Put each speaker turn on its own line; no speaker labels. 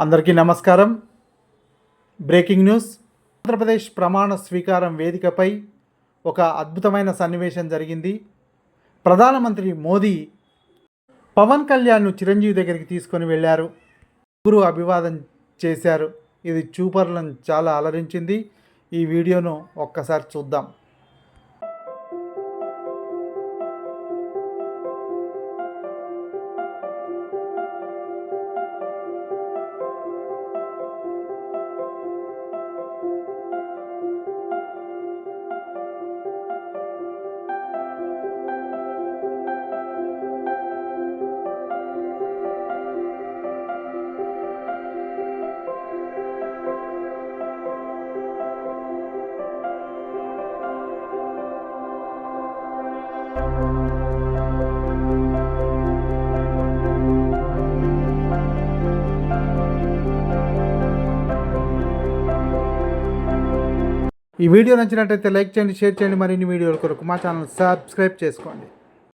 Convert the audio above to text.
అందరికీ నమస్కారం. Breaking news. Andhra Pradesh ప్రమాణ స్వీకారం వేదికపై ఒక అద్భుతమైన సన్నివేశం జరిగింది. ప్రధానమంత్రి మోదీ పవన్ కళ్యాణ్ను చిరంజీవి దగ్గరికి తీసుకొని వెళ్ళారు. ముగ్గురు అభివాదం చేశారు. ఇది చూపర్లను చాలా అలరించింది. ఈ వీడియోను ఒక్కసారి చూద్దాం. ఈ వీడియో నచ్చినట్లయితే లైక్ చేయండి, షేర్ చేయండి. మరిన్ని వీడియోల కొరకు మా ఛానల్ సబ్స్క్రైబ్ చేసుకోండి.